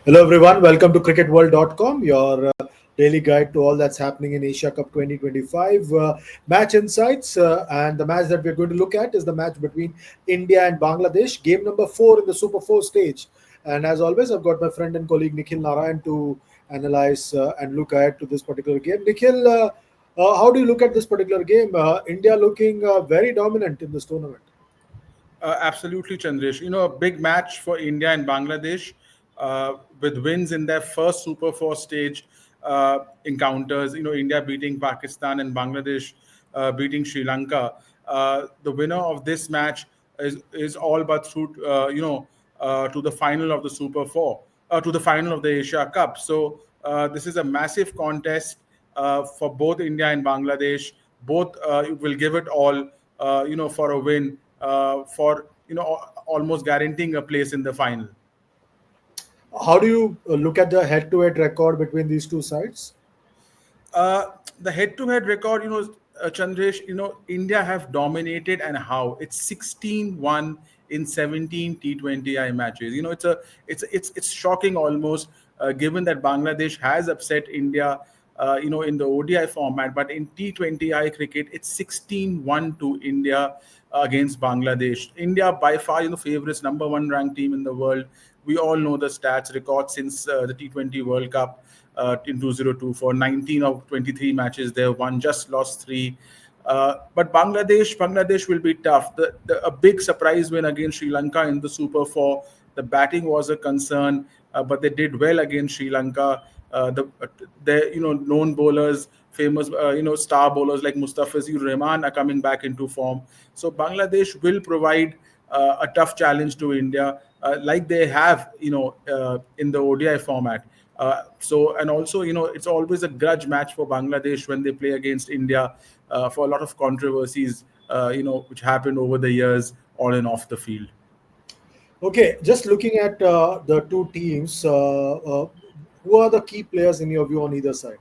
Hello, everyone. Welcome to cricketworld.com, your daily guide to all that's happening in Asia Cup 2025. Match insights, and the match that we're going to look at is the match between India and Bangladesh, game number 4 in the Super 4 stage. And as always, I've got my friend and colleague Nikhil Narayan to analyze and look ahead to this particular game. Nikhil, how do you look at this particular game? India looking very dominant in this tournament. Absolutely, Chandresh. A big match for India and Bangladesh with wins in their first Super 4 stage encounters. India beating Pakistan and Bangladesh beating Sri Lanka. The winner of this match is all but through, to the final of the Super 4, to the final of the Asia Cup. So this is a massive contest for both India and Bangladesh. Both will give it all, for a win, for almost guaranteeing a place in the final. How do you look at the head-to-head record between these two sides? Uh, the head-to-head record, Chandresh, India have dominated, and how it's 16-1 in 17 T20I matches. It's shocking almost, given that Bangladesh has upset India, in the ODI format, but in T20I cricket, it's 16-1 to India against Bangladesh. India by far, favorites, number one ranked team in the world. We all know the stats record since the T20 World Cup in 2024. 19 of 23 matches they have won, just lost three. But Bangladesh will be tough. A big surprise win against Sri Lanka in the Super 4. The batting was a concern, but they did well against Sri Lanka. The known bowlers, famous star bowlers like Mustafizur Rahman are coming back into form. So Bangladesh will provide a tough challenge to India, like they have in the ODI format. And also, it's always a grudge match for Bangladesh when they play against India, for a lot of controversies, which happened over the years on and off the field. Okay, just looking at the two teams, who are the key players in your view on either side?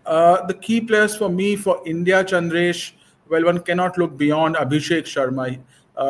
The key players for me for India, Chandresh, well, one cannot look beyond Abhishek Sharma.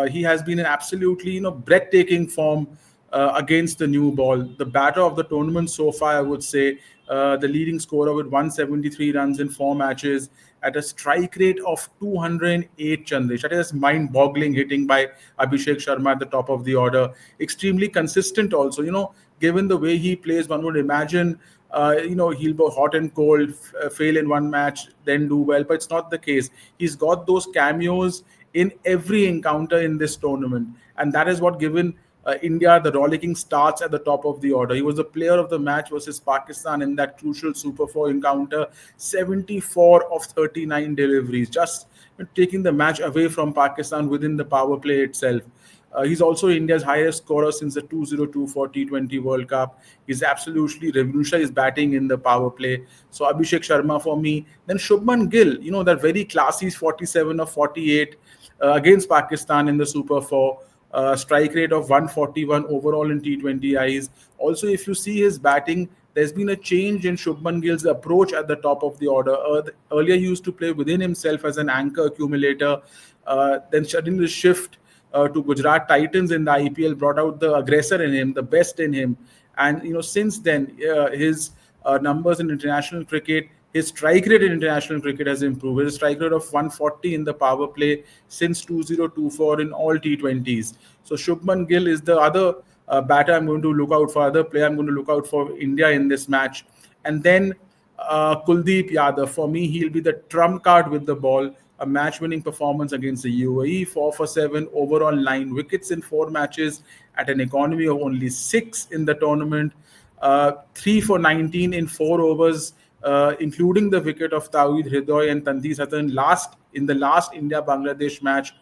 He has been in absolutely breathtaking form against the new ball. The batter of the tournament so far, I would say, the leading scorer with 173 runs in 4 matches at a strike rate of 208, Chandresh. That is mind-boggling hitting by Abhishek Sharma at the top of the order. Extremely consistent also. Given the way he plays, one would imagine he'll go hot and cold, fail in one match, then do well. But it's not the case. He's got those cameos in every encounter in this tournament, and that is what given India the rollicking starts at the top of the order. He was the player of the match versus Pakistan in that crucial Super 4 encounter. 74 of 39 deliveries, just taking the match away from Pakistan within the power play itself. He's also India's highest scorer since the 2024 T20 World Cup. He's absolutely revolutionized batting in the power play. So Abhishek Sharma for me. Then Shubman Gill, that very classy 47 of 48 against Pakistan in the Super 4. Strike rate of 141 overall in T20Is. Also, if you see his batting, there's been a change in Shubman Gill's approach at the top of the order. Earlier, he used to play within himself as an anchor accumulator. Then suddenly shift to Gujarat Titans in the IPL brought out the aggressor in him, the best in him. And since then, his numbers in international cricket, his strike rate in international cricket has improved. His strike rate of 140 in the power play since 2024 in all T20s. So Shubman Gill is the other batter I'm going to look out for, other player I'm going to look out for India in this match. And then Kuldeep Yadav, for me, he'll be the trump card with the ball. A match-winning performance against the UAE, 4 for 7, overall 9 wickets in 4 matches at an economy of only 6 in the tournament, 3 for 19 in 4 overs, including the wicket of Tawhid Hridoy and Tandeep Satan in the last India-Bangladesh match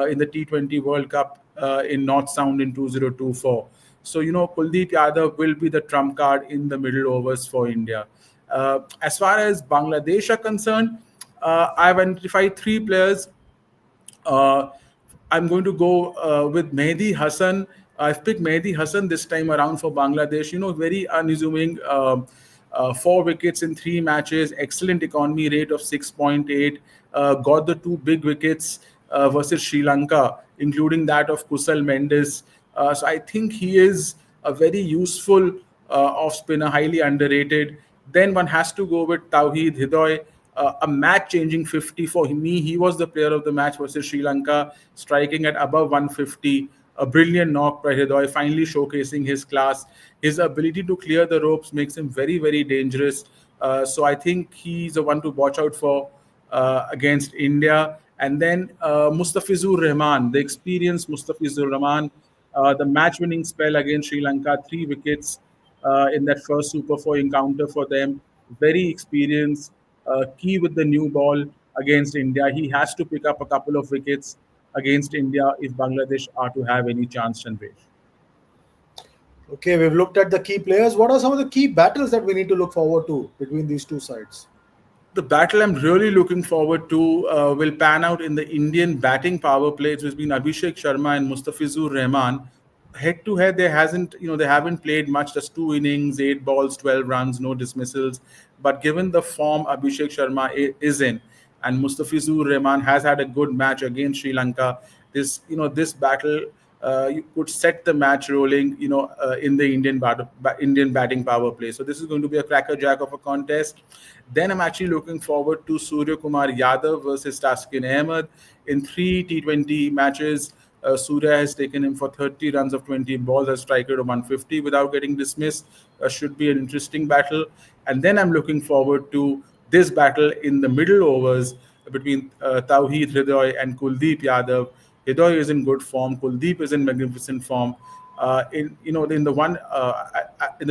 in the T20 World Cup in North Sound in 2024. So, Kuldeep Yadav will be the trump card in the middle overs for India. As far as Bangladesh are concerned, I've identified 3 players. Uh, I'm going to go with Mehdi Hassan. I've picked Mehdi Hassan this time around for Bangladesh. Very unassuming. 4 wickets in 3 matches, excellent economy rate of 6.8. Got the 2 big wickets versus Sri Lanka, including that of Kusal Mendes. So I think he is a very useful off spinner, highly underrated. Then one has to go with Tawheed Hidoy, a match changing 50 for me. He was the player of the match versus Sri Lanka, striking at above 150. A brilliant knock by Hidoy, finally showcasing his class. His ability to clear the ropes makes him very, very dangerous. So I think he's the one to watch out for against India. And then Mustafizur Rahman, the experienced Mustafizur Rahman, the match-winning spell against Sri Lanka, 3 wickets in that first Super 4 encounter for them. Very experienced, key with the new ball against India. He has to pick up a couple of wickets against India if Bangladesh are to have any chance, Chandresh. Okay, we've looked at the key players. What are some of the key battles that we need to look forward to between these two sides? The battle I'm really looking forward to will pan out in the Indian batting power play. It's been Abhishek Sharma and Mustafizur Rahman. Head to head, they haven't played much. Just 2 innings, 8 balls, 12 runs, no dismissals. But given the form Abhishek Sharma is in, and Mustafizur Rahman has had a good match against Sri Lanka, this battle you could set the match rolling, in the Indian batting power play. So this is going to be a crackerjack of a contest. Then I'm actually looking forward to Surya Kumar Yadav versus Taskin Ahmed in three T20 matches. Surya has taken him for 30 runs of 20 balls, has struck out of 150 without getting dismissed. Should be an interesting battle. And then I'm looking forward to this battle in the middle overs between Tawheed Hridoy and Kuldeep Yadav. Hridoy is in good form. Kuldeep is in magnificent form. In the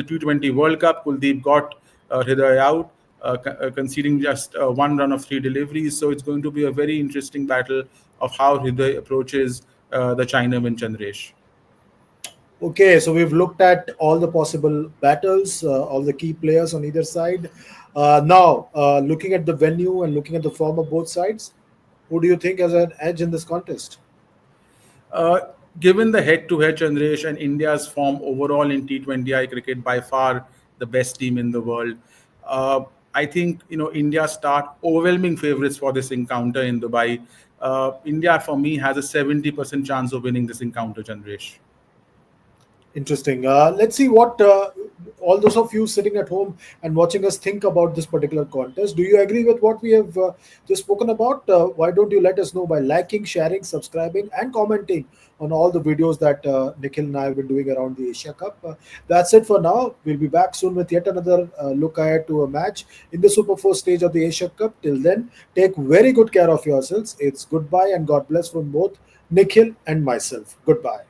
T20 World Cup, Kuldeep got Hridoy out, conceding just 1 run of 3 deliveries. So it's going to be a very interesting battle of how Hridoy approaches the Chinaman Chandresh. Okay, so we've looked at all the possible battles, all the key players on either side. Now, looking at the venue and looking at the form of both sides, who do you think has an edge in this contest? Uh, Given the head-to-head, Chandresh, and India's form overall in T20I cricket, by far the best team in the world. Uh, I think India start overwhelming favourites for this encounter in Dubai. India, for me, has a 70% chance of winning this encounter, Chandresh. Interesting. Let's see what all those of you sitting at home and watching us think about this particular contest. Do you agree with what we have just spoken about? Why don't you let us know by liking, sharing, subscribing, and commenting on all the videos that Nikhil and I have been doing around the Asia Cup? That's it for now. We'll be back soon with yet another look ahead to a match in the Super 4 stage of the Asia Cup. Till then, take very good care of yourselves. It's goodbye and God bless from both Nikhil and myself. Goodbye.